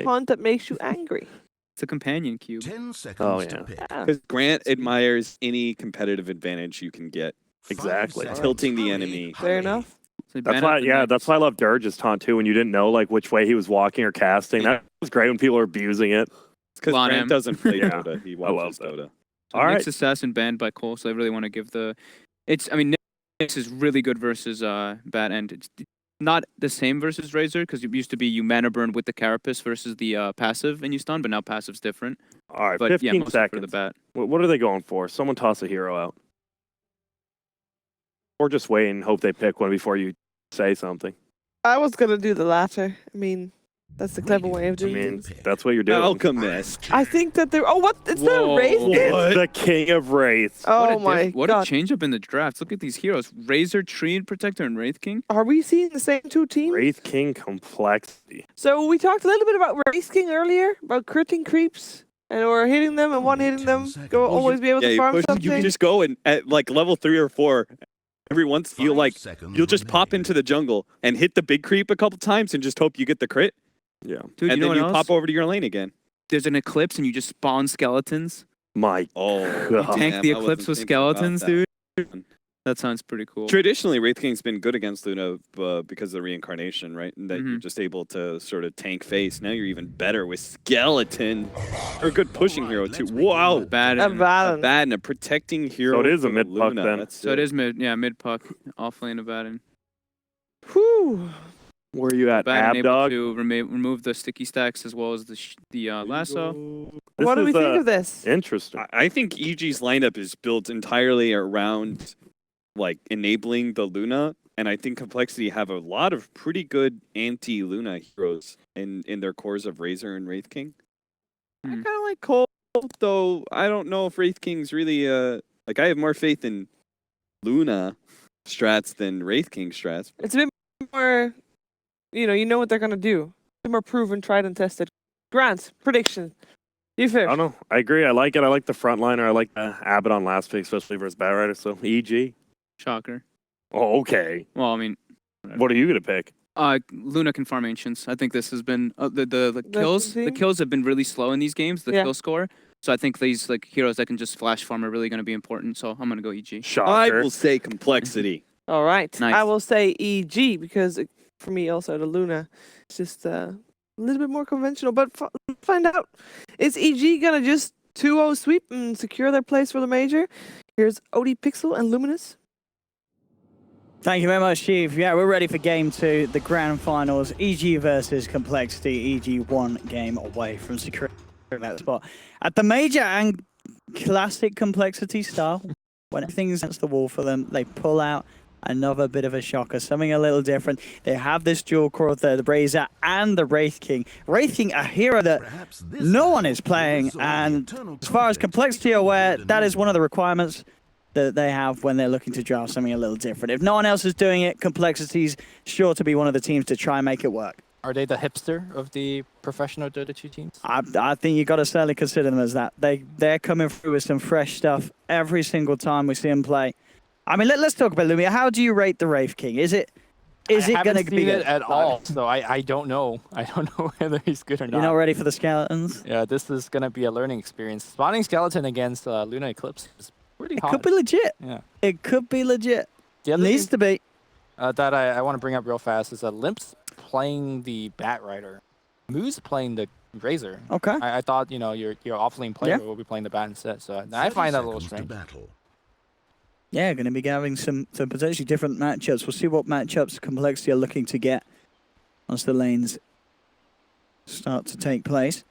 taunt that makes you angry. It's a companion cube. 10 seconds Oh, to yeah. pick. Because Grant admires any competitive advantage you can get. Exactly. Tilting the enemy. Fair enough. So That's ban why, out the yeah, knights. that's why I love Dirge's taunt too. When you didn't know like which way he was walking or casting, that was great when people were abusing it. It's because Lon Grant M. doesn't play Yeah. Dota. He I love watches that. Dota. So All right. Nyx Assassin banned by Cole, so I really want to give the. I mean, Nyx is really good versus Bat End. It's not the same versus Razor because it used to be you mana burn with the Carapace versus the passive and you stun, but now passive's different. All right, But 15 yeah, mostly for the seconds. Bat. What are they going for? Someone toss a hero out. Or just wait and hope they pick one before you say something. I was gonna do the latter. I mean, that's the clever way of I doing mean, things. that's what you're doing. Alchemist. I think that they're. Oh, what? Is that a Whoa. race? It's the king of wraiths. Oh my What god. a change up in the drafts. Look at these heroes. Razor, Tree Protector, and Wraith King. Are we seeing the same two teams? Wraith King complexity. So we talked a little bit about Race King earlier, about critting creeps, and or hitting them and one hitting them. Go always be able Yeah, to you, farm push, you something. can just go and at like level 3 or 4. Every once you'll just pop into the jungle and hit the big creep a couple times and just hope you get the crit. Yeah. Dude, And you know then what you else? pop over to your lane again. There's an eclipse and you just spawn skeletons. My Oh, God. Tank damn, the I eclipse wasn't with thinking about skeletons, that. dude. That sounds pretty cool. Traditionally, Wraith King's been good against Luna because of the reincarnation, right? And that you're Mhm. just able to sort of tank face. Now you're even better with Skeleton. Or a good pushing hero, too. Wow. Bad. A Valen. Bad and a protecting hero. So it is a for mid puck Luna. then. That's So it is mid puck, off lane of Baden. Whew. Where are you at, Baden able Abdog? to remove the sticky stacks as well as the lasso. What do we think of this? Interesting. I think EG's lineup is built entirely around like enabling the Luna, and I think Complexity have a lot of pretty good anti-Luna heroes in their cores of Razor and Wraith King. I Hmm. kind of like Cole, though I don't know if Wraith King's really like I have more faith in Luna strats than Wraith King strats. It's a bit more, you know what they're gonna do. A bit more proven, tried and tested. Grant, prediction. You I first. don't know. I agree. I like it. I like the frontliner. I like Abbott on last pick, especially versus Batrider. So EG. Shocker. Oh, okay. Well, I mean, What are you gonna pick? Luna can farm ancients. I think this has been the kills. The thing? kills have been really slow in these games. The Yeah. kill score. So I think these like heroes that can just flash farm are really going to be important. So I'm going to go EG. I Shocker. will say Complexity. All right. Nice. I will say EG because for me also the Luna is just a little bit more conventional. But find out. Is EG gonna just 2-0 sweep and secure their place for the major? Here's OD Pixel and Luminous. Thank you very much, Chief. Yeah, we're ready for game 2, the grand finals. EG versus Complexity. EG 1 game away from securing that spot. At the major and classic Complexity style, when everything's against the wall for them, they pull out another bit of a shocker, something a little different. They have this dual core of the Razor and the Wraith King. Wraith King, a hero that no one is playing, and as far as Complexity are aware, that is one of the requirements that they have when they're looking to draft something a little different. If no one else is doing it, Complexity's sure to be one of the teams to try and make it work. Are they the hipster of the professional Dota 2 teams? I think you've got to certainly consider them as that. They're coming through with some fresh stuff every single time we see them play. I mean, let's talk about Lumia. How do you rate the Wraith King? Is it going to be I haven't seen good? it at all, so I don't know. I don't know whether he's good or not. You're not ready for the skeletons? Yeah, this is going to be a learning experience. Spawning Skeleton against Luna Eclipse is pretty It hot. could be legit. Yeah. It could be legit. The other Needs to be. that I want to bring up real fast is Limp's playing the Batrider. Moose playing the Razor. Okay. I thought, you know, your off-lane player will be playing the Bat instead, so I find that a little strange. Yeah, going to be having some potentially different matchups. We'll see what matchups Complexity are looking to get once the lanes start to take place.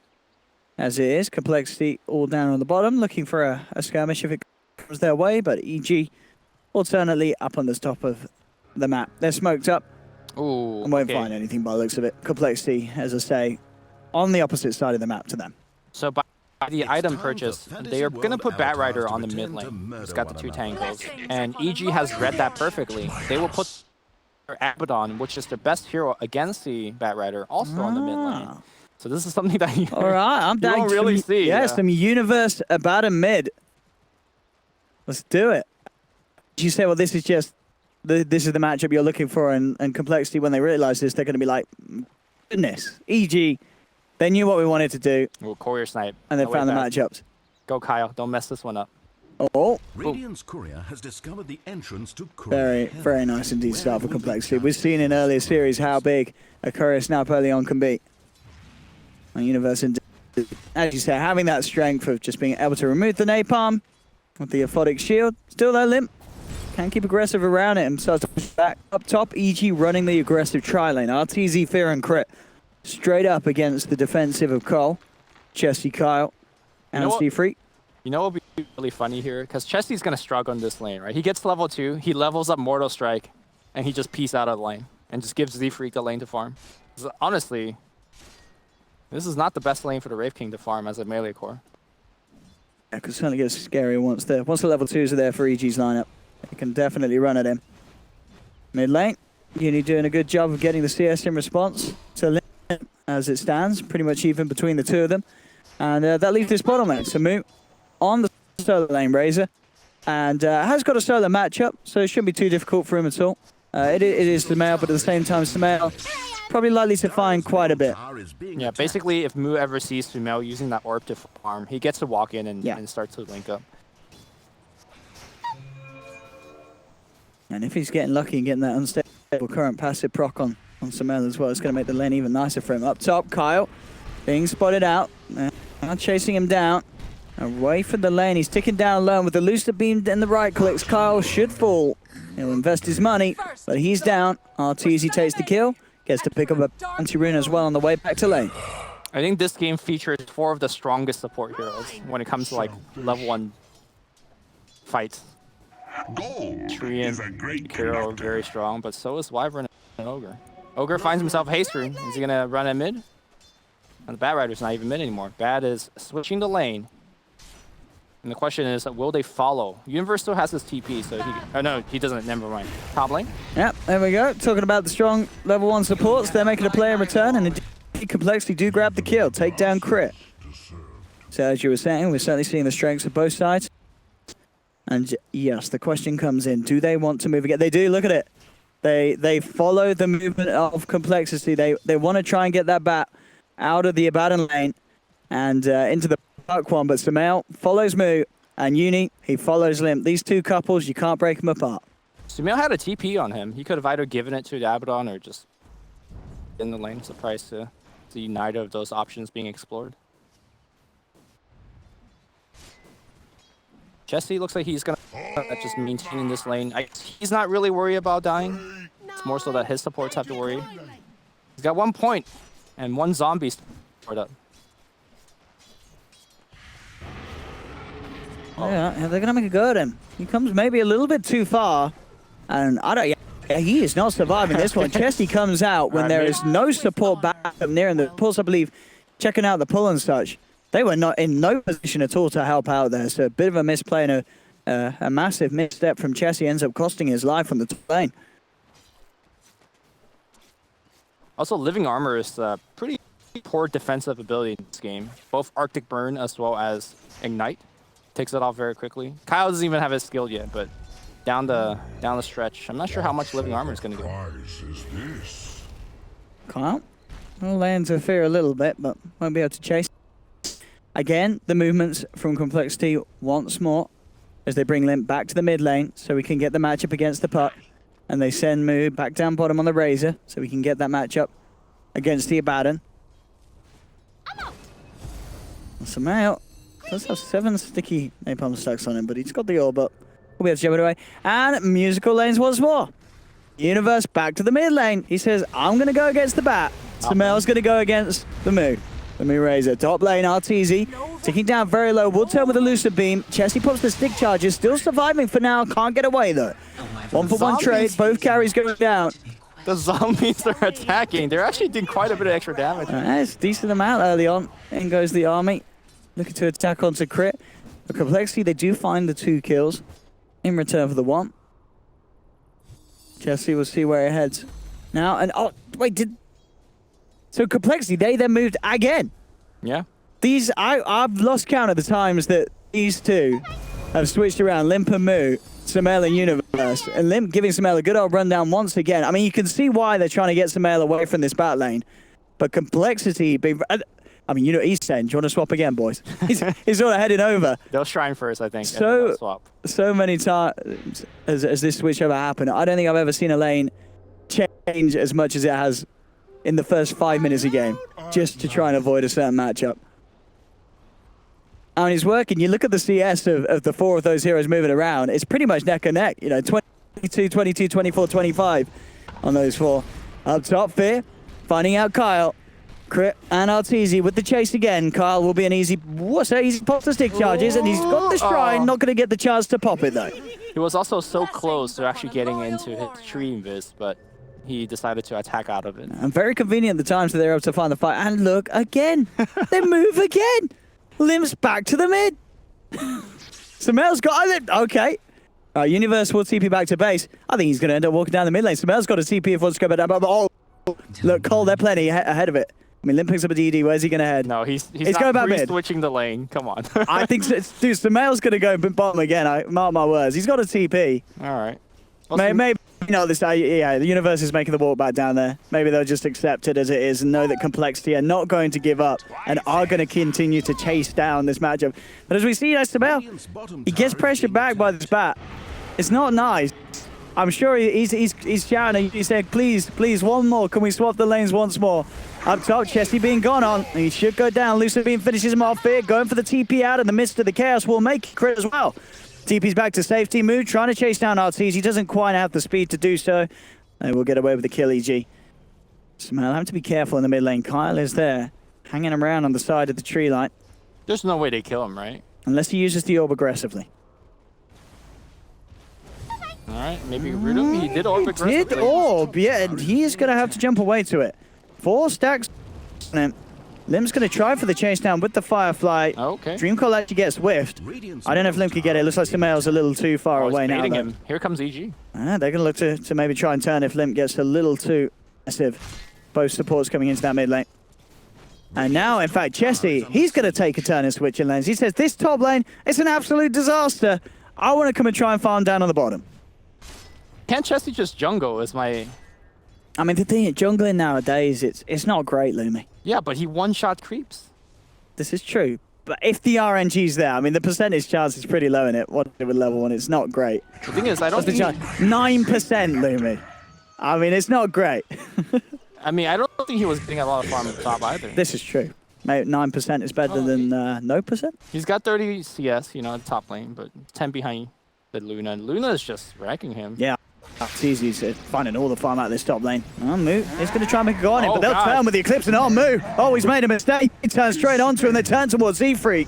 As it is, Complexity all down on the bottom, looking for a skirmish if it comes their way, but EG alternately up on the top of the map. They're smoked up Ooh, and won't find anything by the looks of it. Complexity, as I say, on the opposite side of the map to them. So by the item purchase, they are going to put Batrider on the mid lane. He's got the 2 tangles, and EG has read that perfectly. They will put Abaddon, which is their best hero, against the Batrider, also on the mid lane. So this is something that you, All right, I'm down don't really see. Yeah, some universe about a mid. Let's do it. You say, well, this is just this is the matchup you're looking for, and Complexity, when they realize this, they're going to be like, goodness, EG They knew what we wanted to do, Ooh, courier snipe. and they No way found the back. matchups. Go, Kyle. Don't mess this one up. Oh, Radiant's courier has discovered the entrance to very, Courier very nice indeed start for Complexity. We've seen in earlier series how big a courier snipe early on can be. And Universe, indeed, as you say, having that strength of just being able to remove the napalm with the aphotic shield. Still though, Limp can keep aggressive around it and starts to push back. Up top, EG running the aggressive tri-lane. RTZ, Fear, and Crit straight up against the defensive of Cole, Chesty, Kyle, and know what? Steve Freak. You know what would be really funny here? Because Chesty's going to struggle in this lane, right? He gets to level 2, he levels up Mortal Strike, and he just peace out of the lane and just gives Z-Freak the lane to farm. So honestly, this is not the best lane for the Wraith King to farm as a melee core. Yeah, because it certainly gets scary once the level 2s are there for EG's lineup. They can definitely run at him. Mid lane, Uni doing a good job of getting the CS in response to Limp as it stands, pretty much even between the two of them. And that leaves this bottom lane. So Moo on the solo lane, Razor, and has got a solo matchup, so it shouldn't be too difficult for him at all. It is Sumail, but at the same time, Sumail probably likely to find quite a bit. Yeah, basically, if Mu ever sees Sumail using that orb to farm, he gets to walk in and start to link up. And if he's getting lucky and getting that unstable current passive proc on Sumail as well, it's going to make the lane even nicer for him. Up top, Kyle being spotted out, now chasing him down. Away from the lane, he's ticking down low with the Lucid Beam and the right clicks. Kyle should fall. He'll invest his money, but he's down. RTZ takes the kill, gets to pick up a anti-rune as well on the way back to lane. I think this game features 4 of the strongest support heroes when it comes to like level 1 fights. Tree and hero are very strong, but so is Wyvern and Ogre. Ogre finds himself haste rune. Is he gonna run at mid? And the Bat Rider's not even mid anymore. Bat is switching the lane. And the question is, will they follow? Universe still has his TP, so he... Oh, no, he doesn't. Never mind. Top lane? Yep, there we go. Talking about the strong level 1 supports. They're making a play in return, and indeed Complexity do grab the kill. Take down Crit. So as you were saying, we're certainly seeing the strengths of both sides. And yes, the question comes in, do they want to move again? They do, look at it. They follow the movement of Complexity. They want to try and get that bat out of the Abaddon lane and into the Dark one, but Sumail follows Moo, and Uni, he follows Limp. These two couples, you can't break them apart. Sumail had a TP on him. He could have either given it to the Abaddon or just in the lane. Surprised to see neither of those options being explored. Chesty looks like he's gonna just maintain this lane. He's not really worried about dying. It's more so that his supports have to worry. He's got 1 point and 1 zombie stored up. Oh. Yeah, they're gonna make a go at him. He comes maybe a little bit too far, and I don't. Yeah, he is not surviving this one. Chesty comes out when there is no support back up near, and the pulls, I believe, checking out the pull and such. They were not in no position at all to help out there. So a bit of a misplay and a massive misstep from Chesty ends up costing his life on the top lane. Also, Living Armor is pretty poor defensive ability in this game. Both Arctic Burn as well as Ignite. Takes it off very quickly. Kyle doesn't even have his skill yet, but down the stretch, I'm not sure how much Living Armor is going to do. Kyle will lay into fear a little bit, but won't be able to chase. Again, the movements from Complexity once more as they bring Limp back to the mid lane so we can get the matchup against the puck. And they send Moo back down bottom on the Razor so we can get that matchup against the Abaddon. Sumail does have 7 sticky napalm stacks on him, but he's got the orb up. We'll be able to jump it away. And musical lanes once more. Universe back to the mid lane. He says, I'm going to go against the Bat. Sumail's going to go against the Moo. The Moo Razor. Top lane, RTZ. Ticking down very low. Woodturn with a Lucid Beam. Chesty pops the stick charges. Still surviving for now. Can't get away though. 1-for-1 trade. Both carries going down. The zombies are attacking. They're actually doing quite a bit of extra damage. It's a decent amount early on. In goes the army. Looking to attack onto Crit. For Complexity, they do find the 2 kills in return for the 1. Chesty will see where it heads. Now, and oh, wait, so Complexity, they then moved again. Yeah. These, I've lost count of the times that these two have switched around, Limp and Moo, Sumail and Universe. And Limp giving Sumail a good old rundown once again. I mean, you can see why they're trying to get Sumail away from this bat lane. But Complexity, I mean, you know what he's saying. Do you want to swap again, boys? He's sort of heading over. They'll shrine first, I think. And then So, they'll swap. so many times as this switch ever happened, I don't think I've ever seen a lane change as much as it has in the first 5 minutes of game, just to try and avoid a certain matchup. I mean, it's working. You look at the CS of the 4 of those heroes moving around, it's pretty much neck and neck. You know, 22, 22, 24, 25 on those 4. Up top, Fear, finding out Kyle. Crit and Arteezy with the chase again. Kyle will be an easy, easy pop the stick charges, and he's got the shrine, not going to get the chance to pop it though. He was also so close to actually getting into his tree invis, but he decided to attack out of it. And very convenient the times that they're able to find the fight. And look, again, they move again. Lim's back to the mid. Samel's got it. Okay. Universe will TP back to base. I think he's going to end up walking down the mid lane. Samel's got a TP if wants to go back down. Oh, look, Cole, they're plenty ahead of it. I mean, Lim picks up a DD. Where's he going to head? No, he's going not back mid. switching the lane. Come on. I think, dude, Samel's going to go bottom again. I mark my words. He's got a TP. All right. Maybe, you know, yeah, the universe is making the walk back down there. Maybe they'll just accept it as it is and know that Complexity are not going to give up and are going to continue to chase down this matchup. But as we see, Samel, he gets pressured back by this bat. It's not nice. I'm sure he's shouting. He said, please, one more. Can we swap the lanes once more? Up top, Chesty being gone on. He should go down. Lucifer finishes him off here. Going for the TP out in the midst of the chaos will make crit as well. TP's back to safety. Mood trying to chase down Arteezy. He doesn't quite have the speed to do so. And we'll get away with the kill, EG. Smell, have to be careful in the mid lane. Kyle is there, hanging around on the side of the tree line. There's no way they kill him, right? Unless he uses the orb aggressively. All right, maybe root him. He did orb aggressively. Did orb, yeah, and he is going to have to jump away to it. 4 stacks on him. Lim's going to try for the chase down with the Firefly. Okay. Dreamcall actually gets whiffed. I don't know if Lim could get it. Looks like Samel's a little too far away now. Him. Here comes EG. They're going to look to maybe try and turn if Lim gets a little too aggressive. Both supports coming into that mid lane. And now, in fact, Chesty, he's going to take a turn and switch in lanes. He says, this top lane, it's an absolute disaster. I want to come and try and farm down on the bottom. Can't Chesty just jungle is my... I mean, the thing, jungling nowadays, it's not great, Lumi. Yeah, but he one-shot creeps. This is true. But if the RNG's there, I mean, the percentage chance is pretty low in it. What with level 1, it's not great. The thing is, I don't think... 9%, Lumi. I mean, it's not great. I mean, I don't think he was getting a lot of farm at the top either. This is true. Maybe 9% is better than no percent. He's got 30 CS, you know, at the top lane, but 10 behind the Luna. And Luna is just wrecking him. Yeah. It's easy to finding all the farm out of this top lane. Oh, Moo. He's going to try and make a go on him, but they'll turn with the Eclipse and Moo. Oh, he's made a mistake. He turns straight onto him. They turn towards Z-Freak.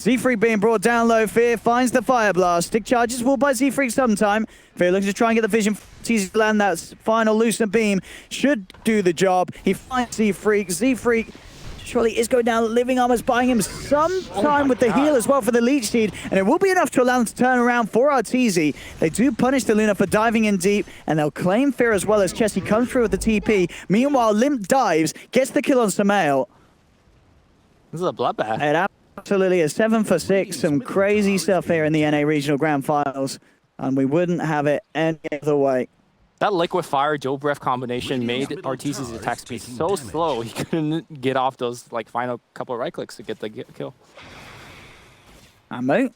Z-Freak being brought down low. Fear finds the Fire Blast. Stick charges will by Z-Freak sometime. Fear looking to try and get the vision. Teases to land that final Lucent Beam. Should do the job. He finds Z-Freak. Z-Freak surely is going down. Living Armor's buying him some time with the heal as well for the Leech Seed, and it will be enough to allow them to turn around for Arteezy. They do punish the Luna for diving in deep, and they'll claim Fear as well as Chesty comes through with the TP. Meanwhile, Limp dives, gets the kill on Samael. This is a bloodbath. It absolutely is 7 for 6. Some crazy stuff here in the NA Regional Grand Finals, and we wouldn't have it any other way. That Liquid Fire Joe Breath combination made Arteezy's attack speed so slow he couldn't get off those final couple of right clicks to get the kill. And Moo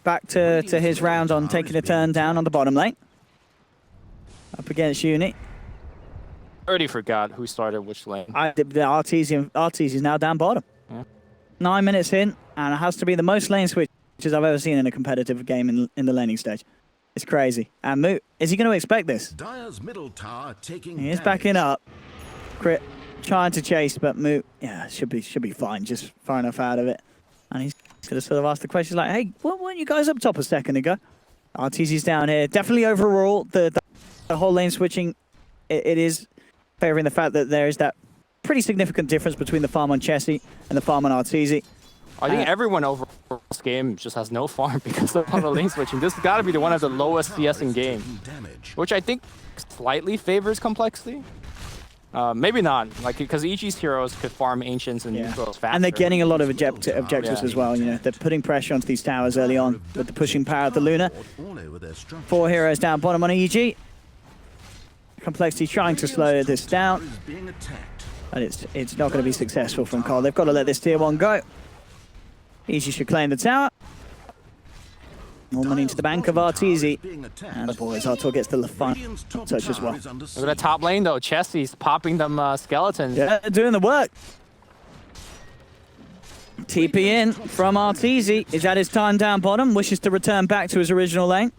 back to his round on taking a turn down on the bottom lane. Up against Uni. I already forgot who started which lane. Arteezy now down bottom. Yeah. 9 minutes in, and it has to be the most lane switches I've ever seen in a competitive game in the laning stage. It's crazy. And Moo, is he going to expect this? Dire's middle tower taking He is backing up. Crit trying to chase, but Moo, yeah, should be fine. Just far enough out of it. And he's going to sort of ask the question like, hey, what weren't you guys up top a second ago? Arteezy's down here. Definitely overall, the whole lane switching, it is favoring the fact that there is that pretty significant difference between the farm on Chesty and the farm on Arteezy. I think everyone over this game just has no farm because of all the lane switching. This has got to be one of the lowest CS in game, which I think slightly favors Complexity. Maybe not, like because EG's heroes could farm Ancients and Neutros faster. And they're getting a lot of objectives as well. You know, they're putting pressure onto these towers early on with the pushing power of the Luna. 4 heroes down bottom on EG. Complexity trying to slow this down. But it's not going to be successful from Cole. They've got to let this tier 1 go. EG should claim the tower. More money into the bank of Arteezy. And the boys, Artur gets the final touch as well. Look at the top lane though. Chessie's popping them skeletons. Yeah, they're doing the work. TP in from Arteezy. Is at his time down bottom. Wishes to return back to his original lane.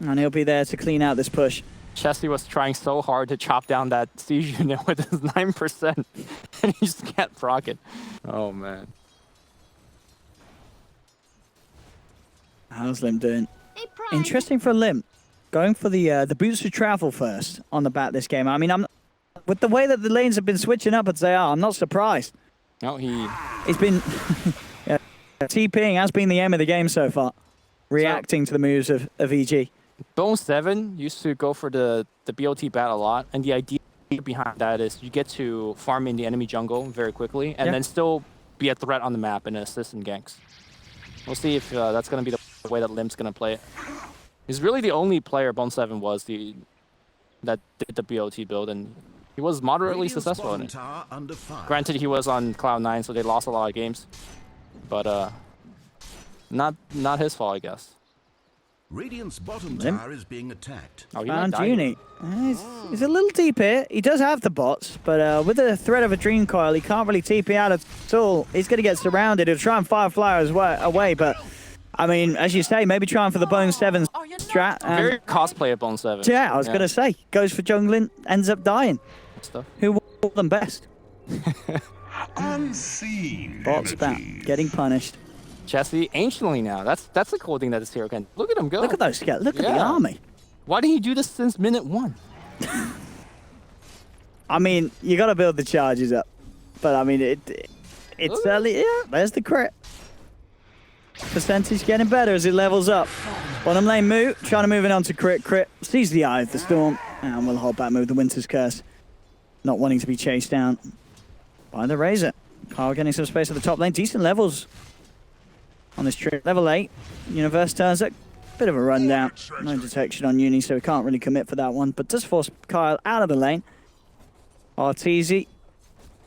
And he'll be there to clean out this push. Chessie was trying so hard to chop down that siege unit with his 9%. And he just can't proc it. Oh man. How's Lim doing? Interesting for Lim. Going for the boots to travel first on the bat this game. I mean, with the way that the lanes have been switching up as they are, I'm not surprised. No, He's been yeah, TPing has been the aim of the game so far. Reacting to the moves of EG. Bone 7 used to go for the BOT bat a lot, and the idea behind that is you get to farm in the enemy jungle very quickly, and then still be a threat on the map and assist in ganks. We'll see if that's going to be the way that Lim's going to play it. He's really the only player Bone 7 was that did the BOT build, and he was moderately successful in it. Granted, he was on Cloud 9, so they lost a lot of games, but not his fault, I guess. Radiant's bottom tower is being attacked. Oh, he Found might die. Uni. He's a little deep here. He does have the bots, but with the threat of a Dream Coil, he can't really TP out at all. He's going to get surrounded. He'll try and Firefly away, but I mean, as you say, maybe trying for the Bone 7 strat. Very cosplay of Bone 7. Yeah, I was going to say. Goes for jungling, ends up dying. Stuff. Who will them best? Unseen. Bots back, getting punished. Chessie anciently now. That's the cool thing that this hero can. Look at him go. Look at those skeletons. Look at the Yeah. army. Why didn't he do this since minute 1? I mean, you got to build the charges up. But I mean, it's certainly, yeah, there's the crit. Percentage getting better as it levels up. Bottom lane move, trying to move it on to crit. Sees the Eye of the Storm. And will hold back move the Winter's Curse. Not wanting to be chased down by the Razor. Kyle getting some space at the top lane. Decent levels on this trip. Level 8. Universe turns it. Bit of a rundown. No detection on Uni, so we can't really commit for that one. But does force Kyle out of the lane. Arteezy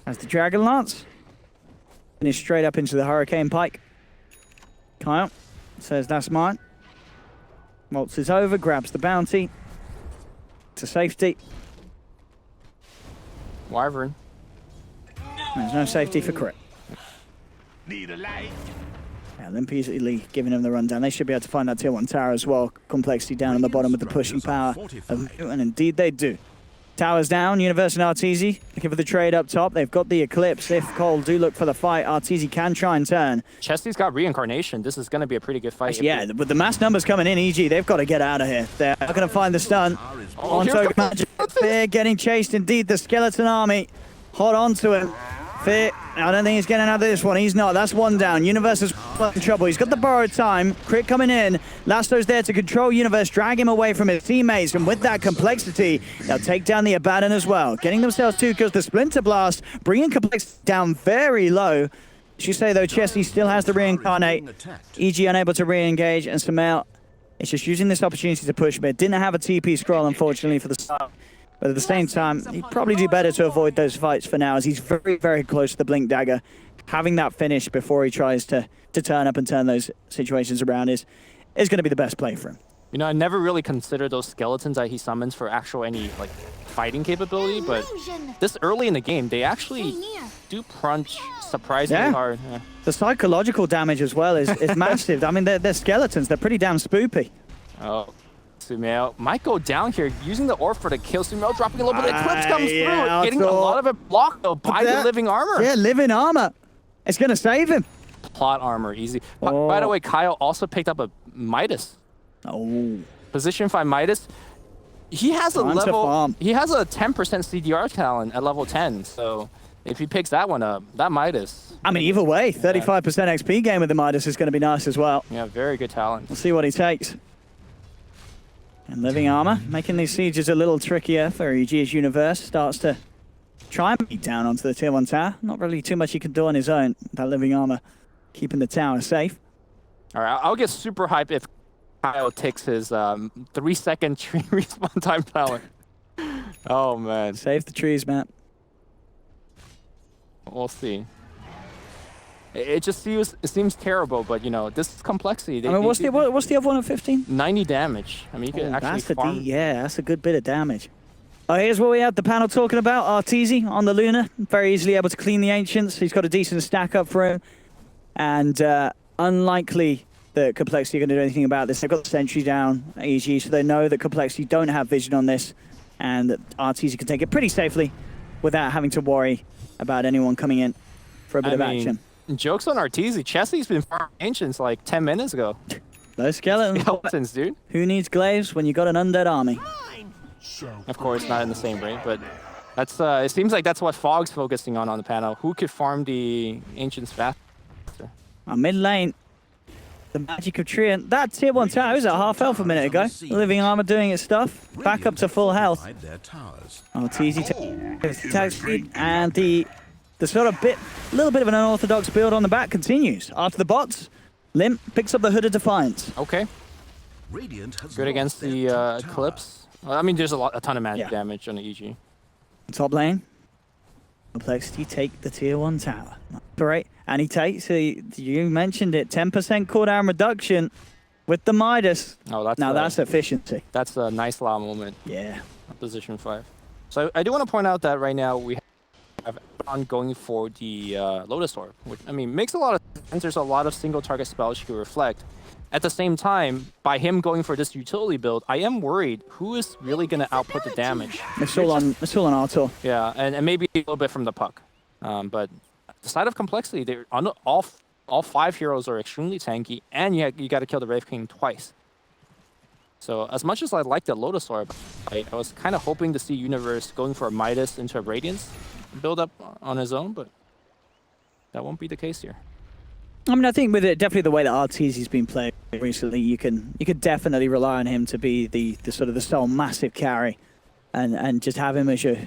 has the Dragon Lance. Finish straight up into the Hurricane Pike. Kyle says, that's mine. Waltzes over, grabs the bounty. To safety. Wyvern. There's no safety for crit. Need a light. Yeah, Limp easily giving him the rundown. They should be able to find that tier 1 tower as well. Complexity down on the bottom with the pushing power. And indeed they do. Towers down, Universe and Arteezy looking for the trade up top. They've got the Eclipse. If Cole do look for the fight, Arteezy can try and turn. Chessie's got reincarnation. This is going to be a pretty good fight. Yeah, with the mass numbers coming in, EG, they've got to get out of here. They're not going to find the stun. On Token Magic. Fear getting chased indeed. The Skeleton Army hot onto him. Fear, I don't think he's getting out of this one. He's not. That's one down. Universe is in trouble. He's got the borrowed time. Crit coming in. Lasto's there to control Universe, drag him away from his teammates. And with that complexity, they'll take down the Abaddon as well. Getting themselves 2 kills. The Splinter Blast, bringing complexity down very low. As you say, though, Chessie still has the reincarnate. EG unable to re-engage. And Sumail is just using this opportunity to push mid. Didn't have a TP scroll, unfortunately, for the start. But at the same time, he'd probably do better to avoid those fights for now, as he's very, very close to the Blink Dagger. Having that finish before he tries to turn up and turn those situations around is going to be the best play for him. You know, I never really considered those skeletons that he summons for actual any like fighting capability, but this early in the game, they actually do crunch surprisingly hard. Yeah. The psychological damage as well is massive. I mean, they're skeletons. They're pretty damn spoopy. Oh. Sumail might go down here, using the orb for the kill. Sumail dropping a little bit. Eclipse comes through, getting a lot of it blocked though by the living armor. Yeah, living armor. It's going to save him. Plot armor, easy. By the way, Kyle also picked up a Midas. Oh. Position 5 Midas. He has a level. He has a 10% CDR talent at level 10. So if he picks that one up, that Midas. I mean, either way, 35% XP game with the Midas is going to be nice as well. Yeah, very good talent. We'll see what he takes. And living armor, making these sieges a little trickier for EG's Universe. Starts to try and beat down onto the tier 1 tower. Not really too much he can do on his own. That living armor keeping the tower safe. All right, I'll get super hyped if Kyle takes his 3-second tree respawn time talent. Oh, man. Save the trees, Matt. We'll see. It just seems terrible, but you know, this is complexity. I mean, what's the other one at 15? 90 damage. I mean, you can actually farm. Yeah, that's a good bit of damage. Here's what we had the panel talking about. Arteezy on the Luna, very easily able to clean the Ancients. He's got a decent stack up for him. And unlikely that Complexity are going to do anything about this. They've got the sentry down, EG, so they know that Complexity don't have vision on this. And that Arteezy can take it pretty safely without having to worry about anyone coming in for a bit of action. Jokes on Arteezy. Chessie's been farming Ancients like 10 minutes ago. Those skeletons. Dude. Who needs glaives when you got an undead army? Of course, not in the same rate, but that's it seems like that's what Fog's focusing on the panel. Who could farm the Ancients faster? Mid lane, the magic of Treant. That tier 1 tower was at half health a minute ago. Living Armor doing its stuff. Back up to full health. Arteezy takes the attack speed, and the sort of little bit of an unorthodox build on the back continues. After the bots, Limp picks up the Hood of Defiance. Okay. Good against the Eclipse. Well, I mean, there's a ton of magic damage on the EG. Top lane, Complexity take the tier 1 tower. Great. And he takes, you mentioned it, 10% cooldown reduction with the Midas. Oh, that's efficiency. That's a nice law moment. Yeah. Position 5. So I do want to point out that right now we have on going for the Lotus Orb, which, I mean, makes a lot of sense. There's a lot of single target spells you can reflect. At the same time, by him going for this utility build, I am worried who is really going to output the damage. It's all on Arthur. Yeah, and maybe a little bit from the puck. But the side of Complexity, they're on all 5 heroes are extremely tanky, and you got to kill the Wraith King twice. So as much as I like the Lotus Orb, I was kind of hoping to see Universe going for a Midas into a Radiance build up on his own, but that won't be the case here. I mean, I think with it, definitely the way that Arteezy's been playing recently, you can definitely rely on him to be the sort of the sole massive carry, and just have him as your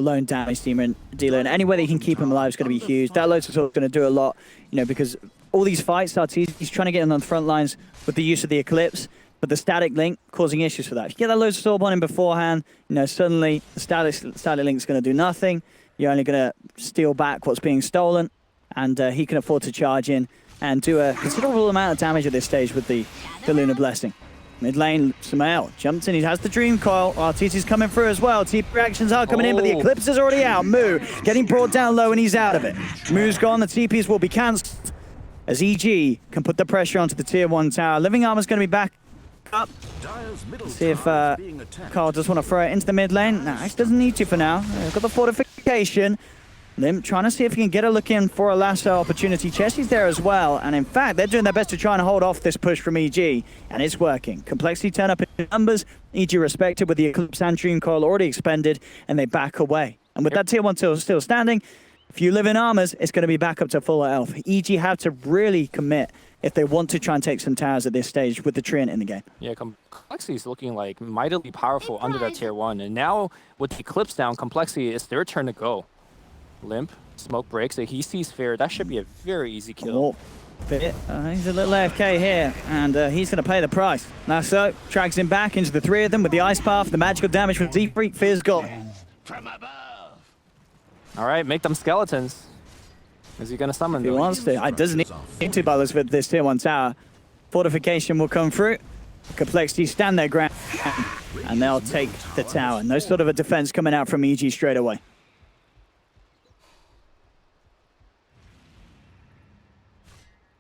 lone damage dealer, and any way that you can keep him alive is going to be huge. That Lotus is going to do a lot, you know, because all these fights, Arteezy's trying to get in on the front lines with the use of the Eclipse, but the static link causing issues for that. If you get that Lotus Orb on him beforehand, you know, suddenly the static link's going to do nothing. You're only going to steal back what's being stolen, and he can afford to charge in and do a considerable amount of damage at this stage with the Lunar Blessing. Mid lane, Samael jumps in, he has the Dream Coil. Arteezy's coming through as well. TP reactions are coming in, but the Eclipse is already out. Moo getting brought down low, and he's out of it. Moo's gone, the TPs will be cancelled as EG can put the pressure onto the tier 1 tower. Living Armor's going to be back up. See if Carl does want to throw it into the mid lane. Nah, he doesn't need to for now. Got the fortification. Limp trying to see if he can get a look in for a lasso opportunity. Chessie's there as well, and in fact, they're doing their best to try and hold off this push from EG, and it's working. Complexity turn up in numbers, EG respected with the Eclipse and Dream Coil already expended, and they back away. And with that tier 1 still standing, if you live in armors, it's going to be back up to full health. EG have to really commit if they want to try and take some towers at this stage with the Treant in the game. Yeah, Complexity is looking like mightily powerful under that tier 1, and now with the Eclipse down, Complexity, it's their turn to go. Limp, smoke breaks, so he sees Fear. That should be a very easy kill. He's a little AFK here, and he's going to pay the price. Lasso drags him back into the 3 of them with the Ice Path, the magical damage from Z-Freak. Fear's gone. All right, make them skeletons. Is he going to summon them? He wants to. It doesn't need to ballers with this tier 1 tower. Fortification will come through. Complexity stand their ground, and they'll take the tower. No sort of a defense coming out from EG straight away.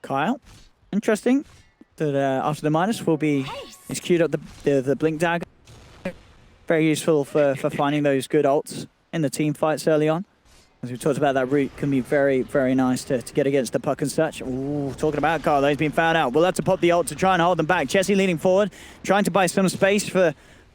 Kyle, interesting that after the minus will be, he's queued up the Blink Dagger. Very useful for finding those good ults in the team fights early on. As we talked about, that route can be very, very nice to get against the puck and such. Ooh, talking about Kyle, he's been found out. We'll have to pop the ult to try and hold them back. Chessie leaning forward, trying to buy some space for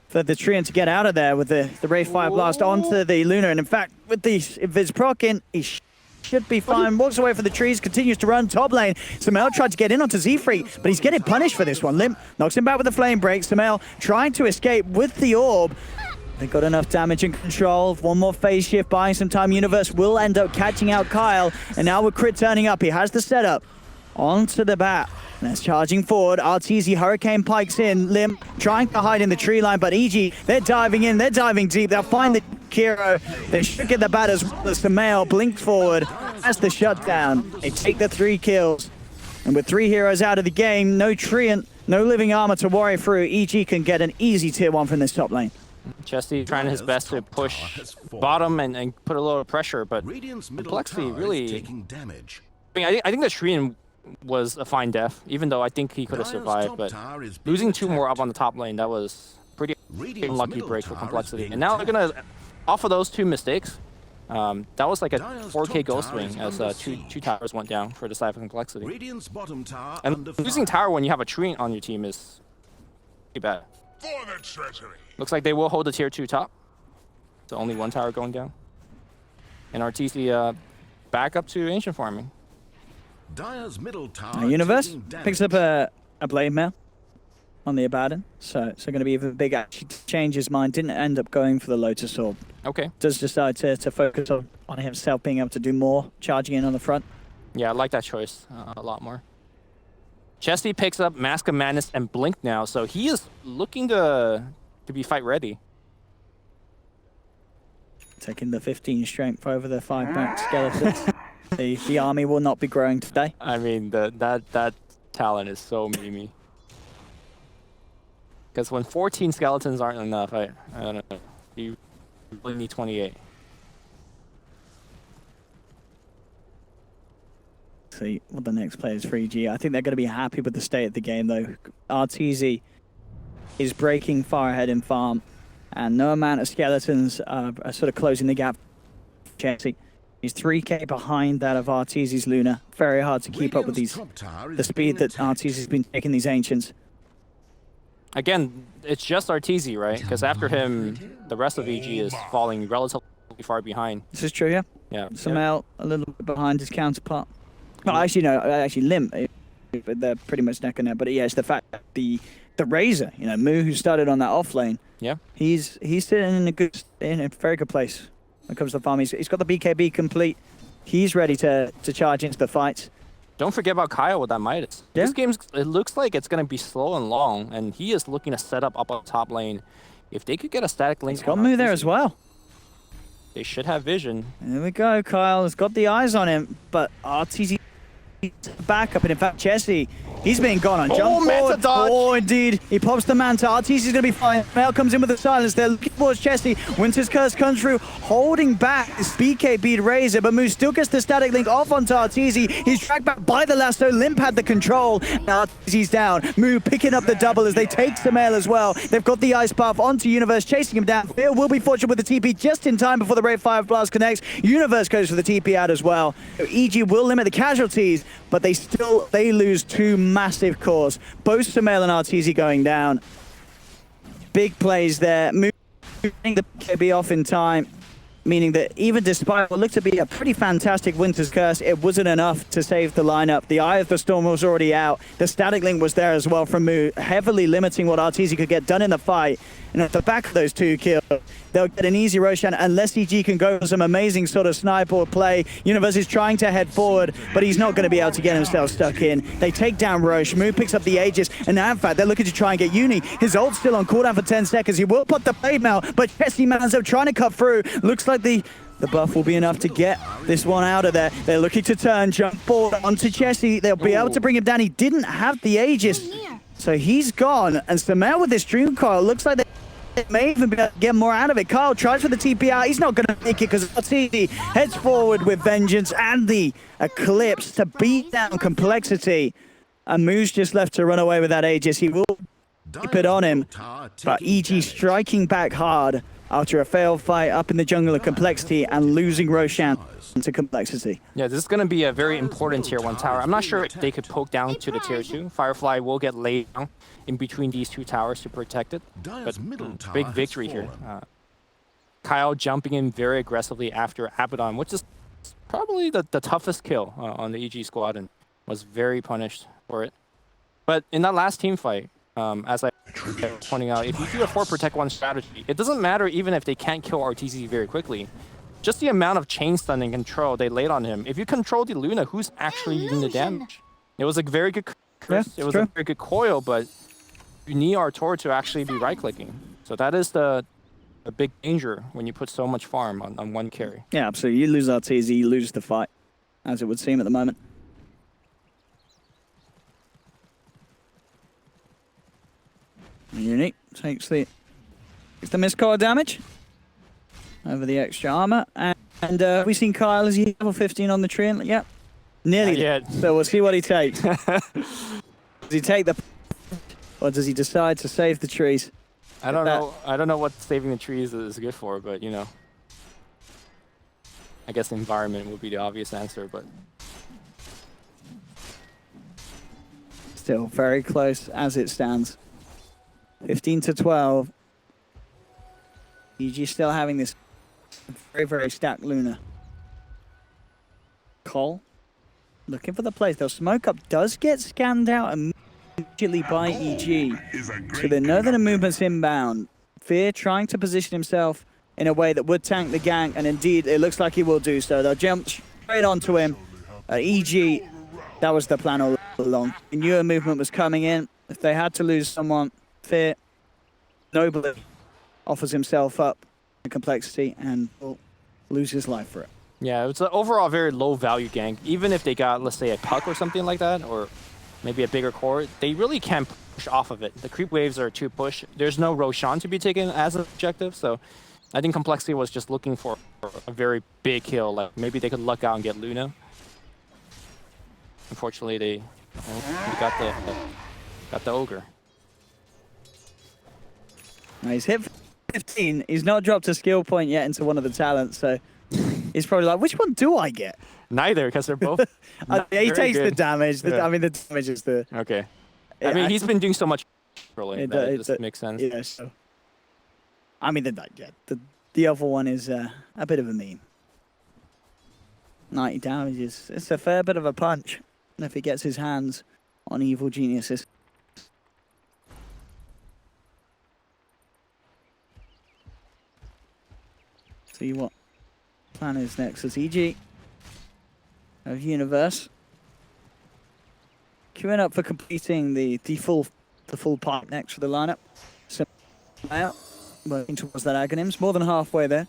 the Treant to get out of there with the Wraith Fire Blast onto the Luna. And in fact, with if it's proc in, he should be fine. Walks away from the trees, continues to run top lane. Samael tried to get in onto Z-Freak, but he's getting punished for this one. Limp knocks him back with the flame break. Samael trying to escape with the orb. They got enough damage and control. One more phase shift, buying some time. Universe will end up catching out Kyle, and now with Crit turning up, he has the setup onto the bat. That's charging forward. Arteezy Hurricane pikes in. Limp trying to hide in the tree line, but EG, they're diving in, they're diving deep. They'll find the Kiro. They should get the bat as well as the male. Blink forward. That's the shutdown. They take the 3 kills. And with 3 heroes out of the game, no Treant, no living armor to worry through, EG can get an easy tier 1 from this top lane. Chesty trying his best to push bottom and put a little pressure, but Complexity really... I think the Treant was a fine def, even though I think he could have survived, but losing 2 more up on the top lane, that was pretty unlucky break for Complexity. And now they're going to, off of those 2 mistakes, that was like a 4K ghost swing as two towers went down for the side of Complexity. And losing tower when you have a Treant on your team is pretty bad. Looks like they will hold the tier 2 top. So only 1 tower going down. And RTC back up to ancient farming. Universe picks up a blade mail on the Abaddon, so going to be a big actually change his mind. Didn't end up going for the Lotus Orb. Okay. Does decide to focus on himself being able to do more, charging in on the front. Yeah, I like that choice a lot more. Chesty picks up Mask of Madness and Blink now, so he is looking to be fight ready. Taking the 15 strength over the 5 back skeletons. The army will not be growing today. I mean, that talent is so memey. Because when 14 skeletons aren't enough, I don't know. You really need 28. See what the next player is for EG. I think they're going to be happy with the state of the game, though. RTZ is breaking far ahead in farm, and no amount of skeletons are sort of closing the gap. Chelsea. He's 3k behind that of RTZ's Luna. Very hard to keep up with the speed that RTZ's been taking these Ancients. Again, it's just RTZ, right? Because after him, the rest of EG is falling relatively far behind. This is true, yeah? Yeah. Samel a little bit behind his counterpart. Well, actually, no, actually Limp, they're pretty much neck and neck. But yeah, it's the fact that the Razor, you know, Moo, who started on that off lane, yeah, he's sitting in a very good place when it comes to the farm. He's got the BKB complete. He's ready to charge into the fight. Don't forget about Kyle with that Midas. Yeah. This game, it looks like it's going to be slow and long, and he is looking to set up on top lane. If they could get a static link, He's got Moo there as well. They should have vision. There we go. Kyle has got the eyes on him, but RTZ back up, and in fact, Chessie, he's being gone on jump forward. Oh, indeed. He pops the Manta. RTZ's going to be fine. Mail comes in with the silence. They're looking towards Chessie. Winter's Curse comes through, holding back this BKB'd Razor, but Moo still gets the static link off onto RTZ. He's dragged back by the lasso. Limp had the control. Now RTZ's down. Moo picking up the double as they take Samael as well. They've got the Ice Path onto Universe, chasing him down. Phil will be fortunate with the TP just in time before the Ray Fire Blast connects. Universe goes for the TP out as well. EG will limit the casualties, but they lose 2 massive cores. Both Samael and RTZ going down. Big plays there. Moving the KB off in time, meaning that even despite what looked to be a pretty fantastic Winter's Curse, it wasn't enough to save the lineup. The Eye of the Storm was already out. The static link was there as well from Moo, heavily limiting what RTZ could get done in the fight. And at the back of those 2 kills, they'll get an easy Roshan unless EG can go for some amazing sort of sniper play. Universe is trying to head forward, but he's not going to be able to get himself stuck in. They take down Roche. Moo picks up the Aegis, and now in fact, they're looking to try and get Uni. His ult's still on cooldown for 10 seconds. He will put the blade mail, but Chessie Manzo trying to cut through. Looks like the buff will be enough to get this one out of there. They're looking to turn, jump forward onto Chessie. They'll be able to bring him down. He didn't have the Aegis, so he's gone. And Samael with this Dream Coil, looks like they may even be able to get more out of it. Kyle tries for the TP out. He's not going to make it because RTZ heads forward with Vengeance and the Eclipse to beat down Complexity. And Moo's just left to run away with that Aegis. He will keep it on him, but EG striking back hard after a failed fight up in the jungle of Complexity and losing Roshan to Complexity. Yeah, this is going to be a very important tier 1 tower. I'm not sure if they could poke down to the tier 2. Firefly will get laid down in between these 2 towers to protect it. But big victory here. Kyle jumping in very aggressively after Abaddon, which is probably the toughest kill on the EG squad, and was very punished for it. But in that last team fight, as I was pointing out, if you do a 4 protect 1 strategy, it doesn't matter even if they can't kill RTZ very quickly. Just the amount of chain stun and control they laid on him. If you control the Luna, who's actually using the damage? It was a very good curse. Yeah, it was a very good coil, but you need Artur to actually be right-clicking. So that is the a big danger when you put so much farm on one carry. Yeah, absolutely. You lose RTZ, you lose the fight, as it would seem at the moment. Unique takes the miscall damage over the extra armor, and we've seen Kyle as he level 15 on the tree. And, yep, nearly Not yet. So we'll see what he takes. Does he take the, or does he decide to save the trees? I don't know. I don't know what saving the trees is good for, but you know, I guess the environment would be the obvious answer. But still very close as it stands. 15 to 12. EG still having this very, very stacked Luna. Cole looking for the place. Though smoke up does get scanned out immediately by EG. So they know that a movement's inbound. Fear trying to position himself in a way that would tank the gank, and indeed it looks like he will do so. They'll jump straight onto him. EG, that was the plan all along. They knew a movement was coming in. If they had to lose someone, Fear nobly offers himself up to complexity and will lose his life for it. yeah, it's an overall very low value gank. Even if they got, let's say, a puck or something like that, or maybe a bigger core, they really can't push off of it. The creep waves are too push. There's no Roshan to be taken as an objective, so I think Complexity was just looking for a very big kill. Like maybe they could luck out and get Luna. Unfortunately, they got the ogre. Now he's hit 15. He's not dropped a skill point yet into one of the talents, so he's probably like, which one do I get? Neither, because they're both. He takes the damage. Yeah. I mean, the damage is the... Okay. Yeah, I mean, he's been doing so much really. That it just makes sense. Yeah, so... I mean, the other one is a bit of a meme. 90 damage is... It's a fair bit of a punch if he gets his hands on evil geniuses. See what plan is next. It's EG of Universe queuing up for completing the full pipe next for the lineup. So out working towards that Aghanims, more than halfway there.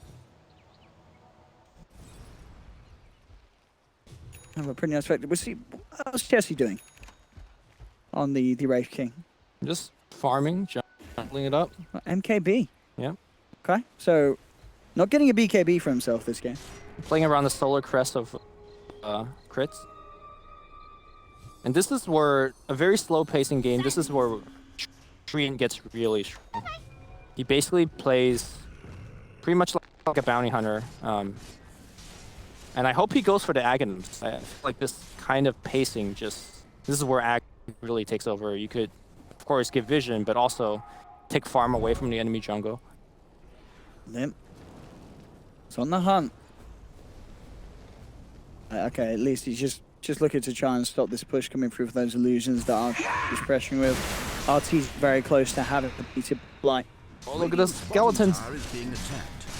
Have a pretty nice effect. We'll see how's Jesse doing on the Wraith King. Just farming, juggling it up. MKB. Yeah. Okay, so not getting a BKB for himself this game. Playing around the solar crest of crits. And this is where a very slow pacing game, this is where Treant gets really strong. He basically plays pretty much like a bounty hunter. And I hope he goes for the Aghanims. I feel like this kind of pacing this is where Ag really takes over. You could, of course, give vision, but also take farm away from the enemy jungle. Limp. It's on the hunt. Okay, at least he's just looking to try and stop this push coming through for those illusions that are just pressuring with. RT's very close to having the beat blight. Oh, look at the skeletons.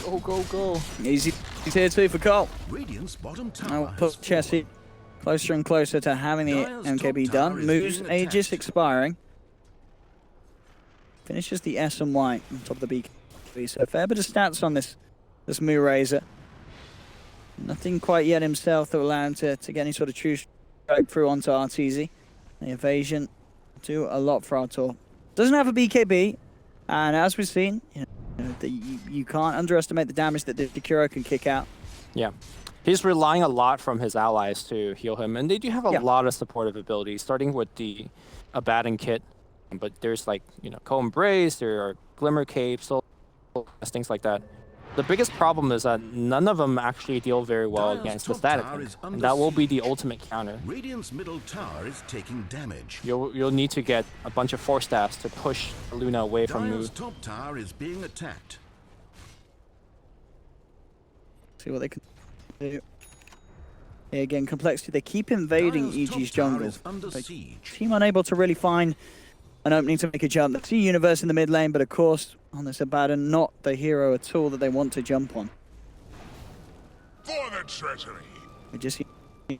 Go, go, go. He's here too for Cole. Radiant's bottom I'll tower put Chessie closer and closer to having the MKB done. Moves, Aegis expiring. Finishes the S and Y on top of the BKB. So a fair bit of stats on this Moo Razor. Nothing quite yet himself that will allow him to get any sort of true strike through onto RTZ. The evasion do a lot for Artur. Doesn't have a BKB, and as we've seen, you can't underestimate the damage that the Kuro can kick out. Yeah. He's relying a lot from his allies to heal him, and they do have a lot of supportive abilities, starting with the Abaddon kit. But there's like, Co-Embrace, there are Glimmer Cape, Soul, things like that. The biggest problem is that none of them actually deal very well against the static, and that will be the ultimate counter. Radiant's middle tower is taking damage. You'll need to get a bunch of force staffs to push Luna away from Moo. Dire's top tower is being attacked. See what they can do. Yeah, again, Complexity, they keep invading Dire's EG's top tower jungle. is under They siege. seem unable to really find an opening to make a jump. They see Universe in the mid lane, but of course, on this Abaddon, not the hero at all that they want to jump on. For the treasury. They're just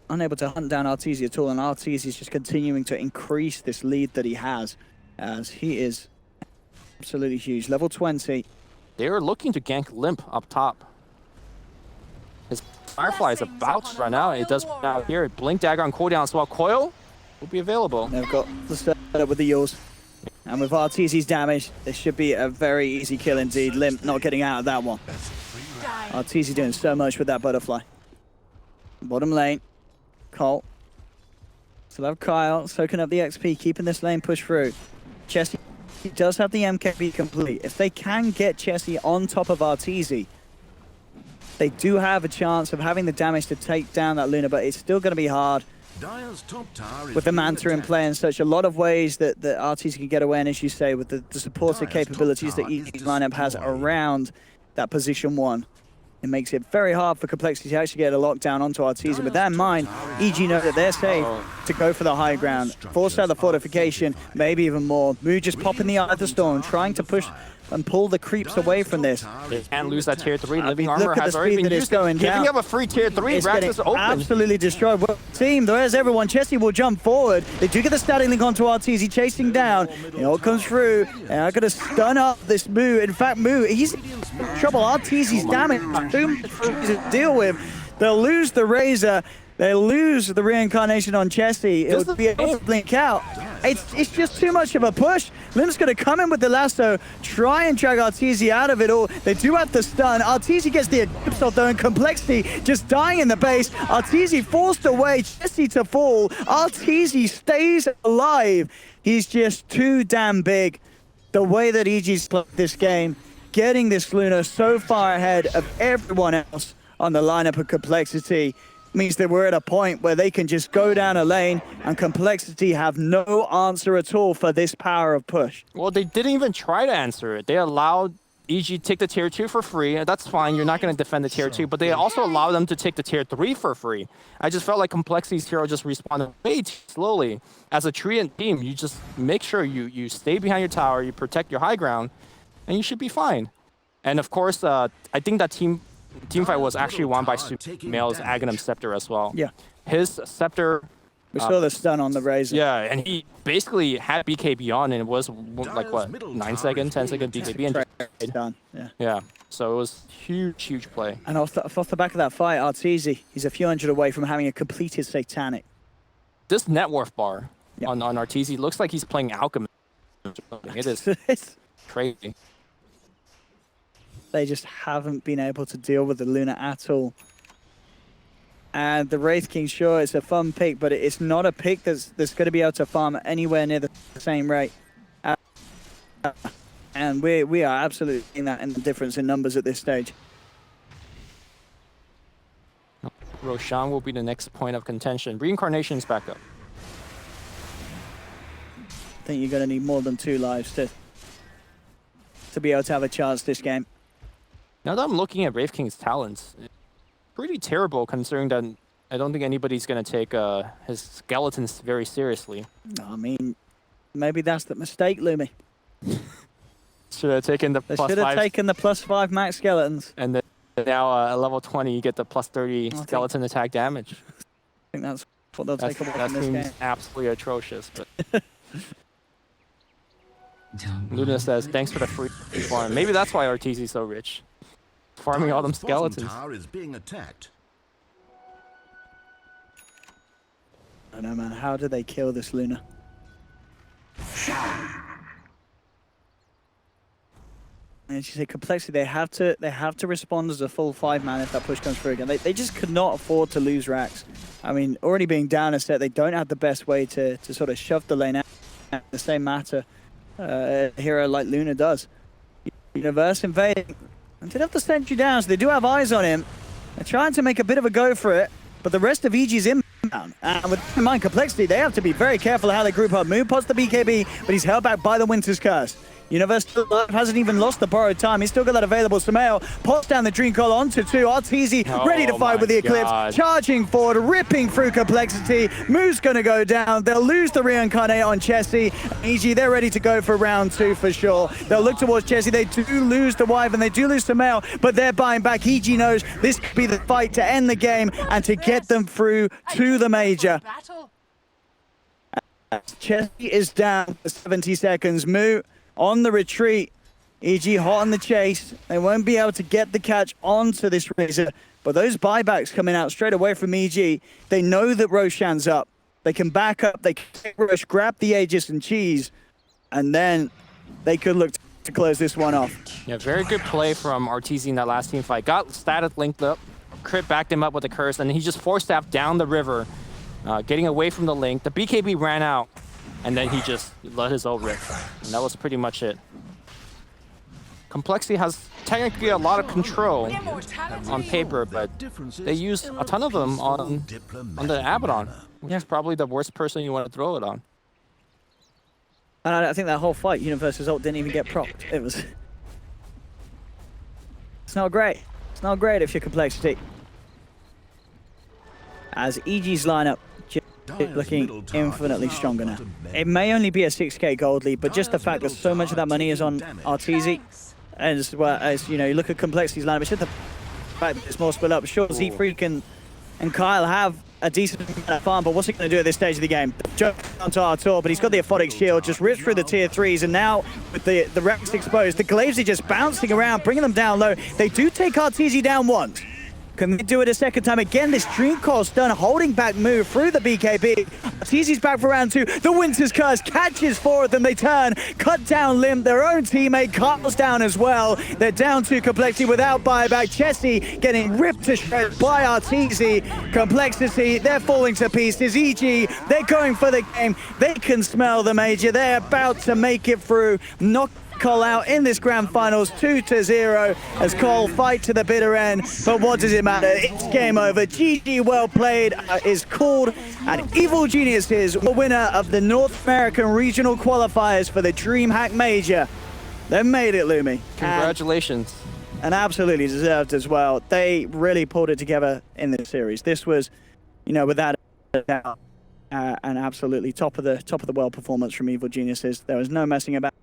unable to hunt down Arteezy at all, and Arteezy is just continuing to increase this lead that he has, as he is absolutely huge. Level 20, They are looking to gank Limp up top. His Firefly is about to run out. It does run out here. Blink Dagger on cooldown as well. Coil will be available. They've got the setup with the Yules. And with Arteezy's damage, this should be a very easy kill indeed. Limp not getting out of that one. Arteezy doing so much with that butterfly. Bottom lane, Colt. Still have Kyle soaking up the XP, keeping this lane push through. Chessie does have the MKB complete. If they can get Chessie on top of Arteezy, they do have a chance of having the damage to take down that Luna, but it's still going to be hard. Dire's top tower is With the being Manta in attacked. play in such a lot of ways that Arteezy can get away, and as you say, with the supportive capabilities that each lineup has around that position 1, it makes it very hard for Complexity to actually get a lockdown onto Arteezy. With that in mind, EG know that they're safe to go for the high ground, force out the fortification, maybe even more. Mu just popping the Eye of the Storm, trying to push and pull the creeps away from this. They can't lose that tier 3. Living look Armor at the has already speed been that it's used. going Giving down. up a free tier 3. It's Rax getting is open. absolutely destroyed. Well, team, there's everyone. Chessie will jump forward. They do get the static link onto Arteezy, chasing down. It all comes through. And I'm going to stun up this Mu. In fact, Mu, he's in trouble. Arteezy's damage too much for him to deal with. They'll lose the Razor. They lose the reincarnation on Chessie. It'll be able to blink out. It's just too much of a push. Limp's going to come in with the lasso, try and drag Arteezy out of it all. They do have the stun. Arteezy gets the eclipse off though, and Complexity just dying in the base. Arteezy forced away, Chessie to fall. Arteezy stays alive. He's just too damn big. The way that EG's played this game, getting this Luna so far ahead of everyone else on the lineup of Complexity, means that we're at a point where they can just go down a lane and Complexity have no answer at all for this power of push. Well, they didn't even try to answer it. They allowed EG to take the tier 2 for free. And that's fine. You're not going to defend the tier 2, but they also allow them to take the tier 3 for free. I just felt like Complexity's hero just responded way too slowly. As a Treant team, you just make sure you stay behind your tower, you protect your high ground, and you should be fine. And of course, I think that teamfight was actually won by Sumail's Aghanim Scepter as well. Yeah. His Scepter... We saw the stun on the Razor. Yeah, and he basically had BKB on, and it was like, what, 9 second, 10 second BKB, and just Done. Yeah. yeah. So it was huge play. And off the back of that fight, Arteezy, he's a few hundred away from having a completed Satanic. This net worth bar Yep. on Arteezy looks like he's playing Alchemist. It is crazy. They just haven't been able to deal with the Luna at all. And the Wraith King, sure, it's a fun pick, but it's not a pick that's going to be able to farm anywhere near the same rate. And we are absolutely seeing that in the difference in numbers at this stage. Roshan will be the next point of contention. Reincarnation's back up. I think you're going to need more than 2 lives to be able to have a chance this game. Now that I'm looking at Wraith King's talents, it's pretty terrible considering that I don't think anybody's going to take his skeletons very seriously. I mean, maybe that's the mistake, Lumi. Should have taken the They plus should have 5. taken the +5 max skeletons. And then now at level 20, you get the plus 30 skeleton attack damage. I think that's what they'll take away That from this seems game. absolutely atrocious. But Luna says, thanks for the free farm. Maybe that's why Arteezy's so rich. Farming all them Dire's bottom skeletons. tower is being attacked. I don't know, man. How do they kill this Luna? And as you say, Complexity, they have to respond as a full 5-man if that push comes through again. They just could not afford to lose Rax. I mean, already being down a set, they don't have the best way to sort of shove the lane out. The same matter a hero like Luna does. Universe invading. And did have the sentry down, so they do have eyes on him. They're trying to make a bit of a go for it, but the rest of EG's inbound. And with in mind Complexity, they have to be very careful how they group up. Mu pots the BKB, but he's held back by the Winter's Curse. Universe still alive, hasn't even lost the borrowed time. He's still got that available. Sumail pops down the Dream Call onto 2. Arteezy ready to fight with the Eclipse. Charging forward, ripping through Complexity. Mu's going to go down. They'll lose the Reincarnate on Chessie. EG, they're ready to go for round 2 for sure. They'll look towards Chessie. They do lose the Wyvern. They do lose Sumail, but they're buying back. EG knows this could be the fight to end the game and to get them through to the Major. Chessie is down for 70 seconds. Mu on the retreat. EG hot on the chase. They won't be able to get the catch onto this Razor, but those buybacks coming out straight away from EG, they know that Roshan's up. They can back up, they can take Rosh, grab the Aegis and cheese, and then they could look to close this one off. Yeah, very good play from RTZ in that last team fight. Got static linked up, Crit backed him up with a curse, and he just force-staffed down the river, getting away from the link. The BKB ran out, and then he just let his ult rip. And that was pretty much it. Complexity has technically a lot of control on paper, but they use a ton of them on the Abaddon, which is probably the worst person you want to throw it on. And I think that whole fight, Universe's ult didn't even get propped. It was... It's not great. It's not great if you're Complexity. As EG's lineup looking infinitely stronger now. It may only be a 6k gold lead, but just the fact that so much of that money is on RTZ, as well as, you know, you look at Complexity's lineup, it's just the fact that it's more split up. Sure, Z-Freak and Kyle have a decent amount of farm, but what's he going to do at this stage of the game? Jump onto Artur, but he's got the Aphotic Shield, just rips through the tier 3s, and now with the Rex exposed, the Glaives are just bouncing around, bringing them down low. They do take RTZ down once. Can they do it a second time? Again, this Dream Core stun holding back move through the BKB. RTZ's back for round 2. The Winter's Curse catches 4 of them. They turn, cut down Limp. Their own teammate Carl's down as well. They're down to Complexity without buyback. Chessie getting ripped to shreds by RTZ. Complexity, they're falling to pieces. EG, they're going for the game. They can smell the Major. They're about to make it through. Knock Cole out in this grand finals 2-0 as Cole fight to the bitter end, but what does it matter? It's game over. GG well played is called, and Evil Geniuses were winner of the North American Regional Qualifiers for the DreamHack Major. They made it, Lumi. Congratulations. And absolutely deserved as well. They really pulled it together in this series. This was, you know, without a doubt, an absolutely top of the world performance from Evil Geniuses. There was no messing about.